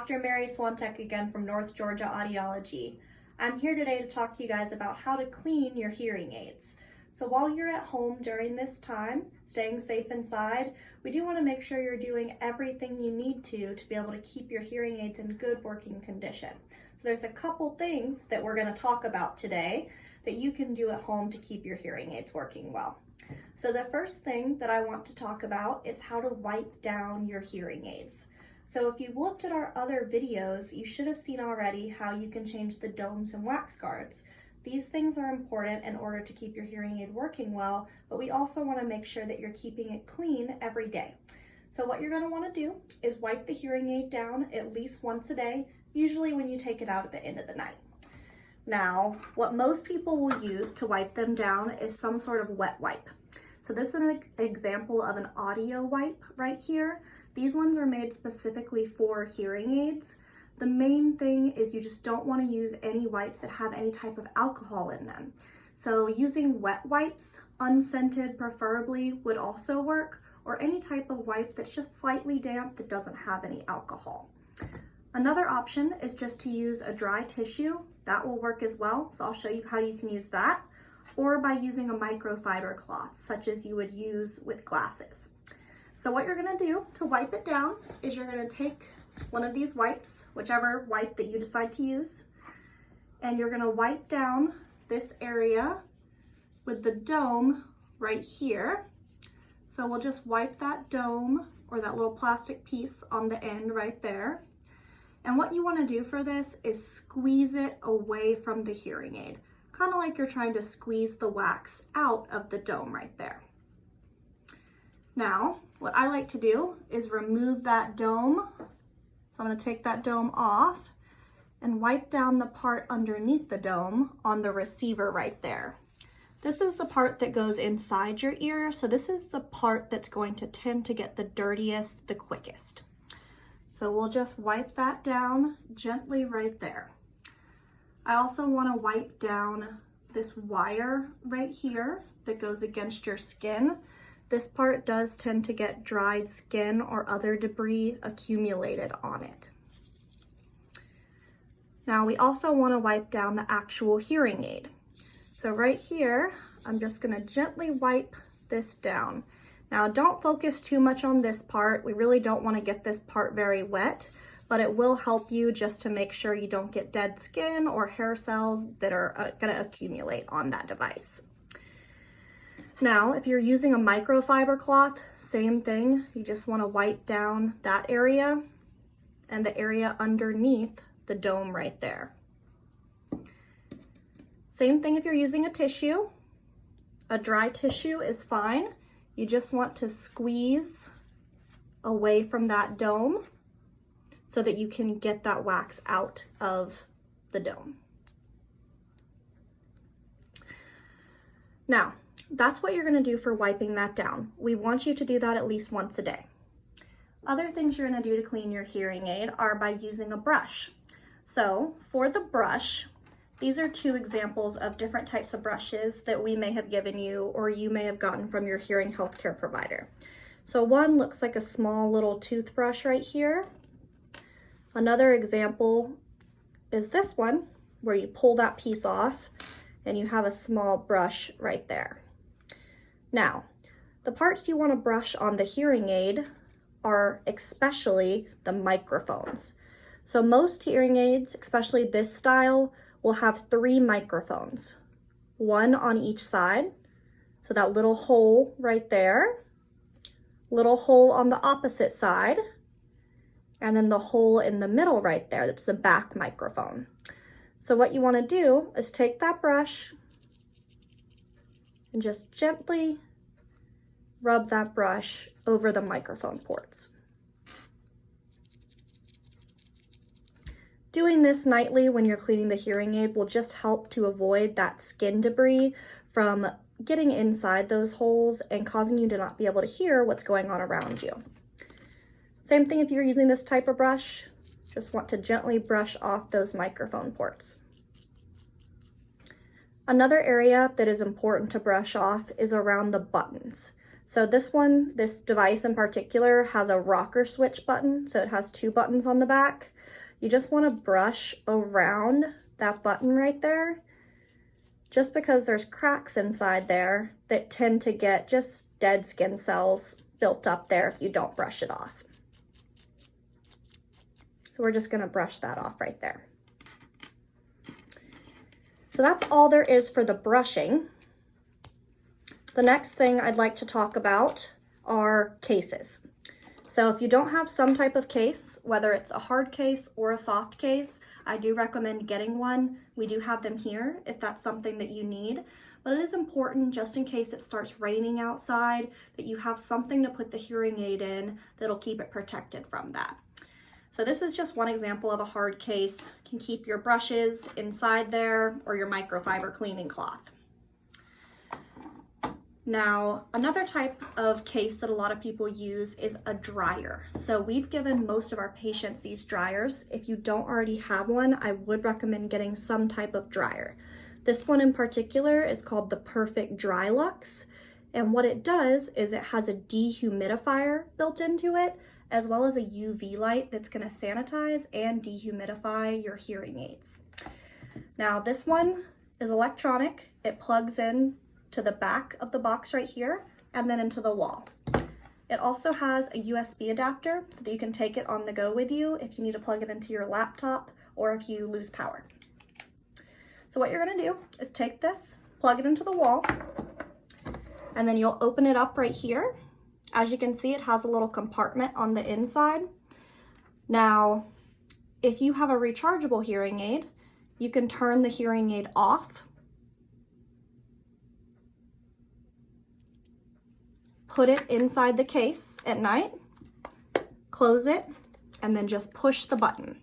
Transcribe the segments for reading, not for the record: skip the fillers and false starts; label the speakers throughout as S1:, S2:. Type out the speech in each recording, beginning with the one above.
S1: Dr. Mary Swantek again from North Georgia Audiology. I'm here today to talk to you guys about how to clean your hearing aids. So while you're at home during this time, staying safe inside, we do want to make sure you're doing everything you need to be able to keep your hearing aids in good working condition. So there's a couple things that we're going to talk about today that you can do at home to keep your hearing aids working well. So the first thing that I want to talk about is how to wipe down your hearing aids. So if you've looked at our other videos, you should have seen already how you can change the domes and wax guards. These things are important in order to keep your hearing aid working well, but we also want to make sure that you're keeping it clean every day. So what you're going to want to do is wipe the hearing aid down at least once a day, usually when you take it out at the end of the night. Now, what most people will use to wipe them down is some sort of wet wipe. So this is an example of an audio wipe right here. These ones are made specifically for hearing aids. The main thing is you just don't want to use any wipes that have any type of alcohol in them. So using wet wipes, unscented preferably, would also work, or any type of wipe that's just slightly damp that doesn't have any alcohol. Another option is just to use a dry tissue. That will work as well, so I'll show you how you can use that, or by using a microfiber cloth, such as you would use with glasses. So what you're gonna do to wipe it down is you're gonna take one of these wipes, whichever wipe that you decide to use, and you're gonna wipe down this area with the dome right here. So we'll just wipe that dome or that little plastic piece on the end right there. And what you wanna do for this is squeeze it away from the hearing aid, kind of like you're trying to squeeze the wax out of the dome right there. Now, what I like to do is remove that dome. So I'm going to take that dome off and wipe down the part underneath the dome on the receiver right there. This is the part that goes inside your ear, so this is the part that's going to tend to get the dirtiest the quickest. So we'll just wipe that down gently right there. I also want to wipe down this wire right here that goes against your skin. This part does tend to get dried skin or other debris accumulated on it. Now we also want to wipe down the actual hearing aid. So right here, I'm just going to gently wipe this down. Now don't focus too much on this part. We really don't want to get this part very wet, but it will help you just to make sure you don't get dead skin or hair cells that are going to accumulate on that device. Now, if you're using a microfiber cloth, same thing. You just want to wipe down that area and the area underneath the dome right there. Same thing if you're using a tissue. A dry tissue is fine. You just want to squeeze away from that dome so that you can get that wax out of the dome. Now, that's what you're going to do for wiping that down. We want you to do that at least once a day. Other things you're going to do to clean your hearing aid are by using a brush. So for the brush, these are two examples of different types of brushes that we may have given you or you may have gotten from your hearing healthcare provider. So one looks like a small little toothbrush right here. Another example is this one where you pull that piece off and you have a small brush right there. Now, the parts you want to brush on the hearing aid are especially the microphones. So most hearing aids, especially this style, will have 3 microphones, one on each side. So that little hole right there, little hole on the opposite side, and then the hole in the middle right there, that's the back microphone. So what you want to do is take that brush and just gently rub that brush over the microphone ports. Doing this nightly when you're cleaning the hearing aid will just help to avoid that skin debris from getting inside those holes and causing you to not be able to hear what's going on around you. Same thing if you're using this type of brush, just want to gently brush off those microphone ports. Another area that is important to brush off is around the buttons. So this device in particular has a rocker switch button, so it has 2 buttons on the back. you just want to brush around that button right there, just because there's cracks inside there that tend to get just dead skin cells built up there if you don't brush it off. So we're just going to brush that off right there. So that's all there is for the brushing. The next thing I'd like to talk about are cases. So if you don't have some type of case, whether it's a hard case or a soft case, I do recommend getting one. We do have them here if that's something that you need, but it is important, just in case it starts raining outside, that you have something to put the hearing aid in that'll keep it protected from that. So this is just one example of a hard case. You can keep your brushes inside there or your microfiber cleaning cloth. Now, another type of case that a lot of people use is a dryer. So we've given most of our patients these dryers. If you don't already have one, I would recommend getting some type of dryer. This one in particular is called the Perfect Drylux. And what it does is it has a dehumidifier built into it, as well as a UV light that's going to sanitize and dehumidify your hearing aids. Now, this one is electronic. It plugs in to the back of the box right here and then into the wall. It also has a USB adapter so that you can take it on the go with you if you need to plug it into your laptop or if you lose power. So what you're going to do is take this, plug it into the wall, and then you'll open it up right here. As you can see, it has a little compartment on the inside. Now, if you have a rechargeable hearing aid, you can turn the hearing aid off, put it inside the case at night, close it, and then just push the button.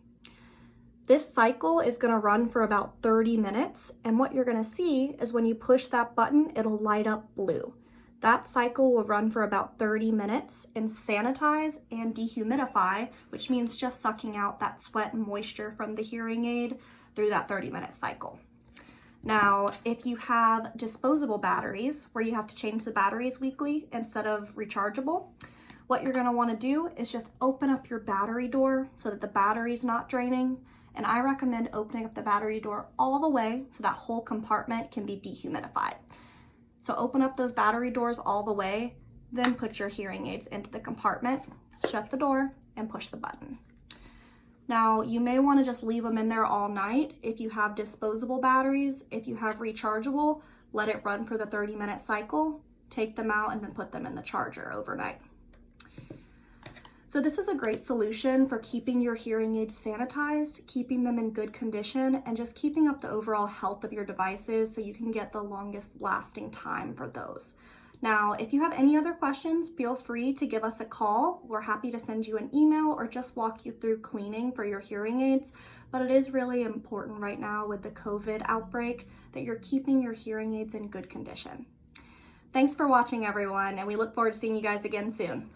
S1: This cycle is going to run for about 30 minutes, and what you're going to see is when you push that button, it'll light up blue. That cycle will run for about 30 minutes and sanitize and dehumidify, which means just sucking out that sweat and moisture from the hearing aid through that 30-minute cycle. Now, if you have disposable batteries where you have to change the batteries weekly instead of rechargeable, what you're going to want to do is just open up your battery door so that the battery's not draining. And I recommend opening up the battery door all the way so that whole compartment can be dehumidified. So open up those battery doors all the way, then put your hearing aids into the compartment, shut the door, and push the button. Now, you may want to just leave them in there all night if you have disposable batteries. If you have rechargeable, let it run for the 30-minute cycle, take them out, and then put them in the charger overnight. So this is a great solution for keeping your hearing aids sanitized, keeping them in good condition, and just keeping up the overall health of your devices so you can get the longest lasting time for those. Now, if you have any other questions, feel free to give us a call. We're happy to send you an email or just walk you through cleaning for your hearing aids. But it is really important right now with the COVID outbreak that you're keeping your hearing aids in good condition. Thanks for watching, everyone, and we look forward to seeing you guys again soon.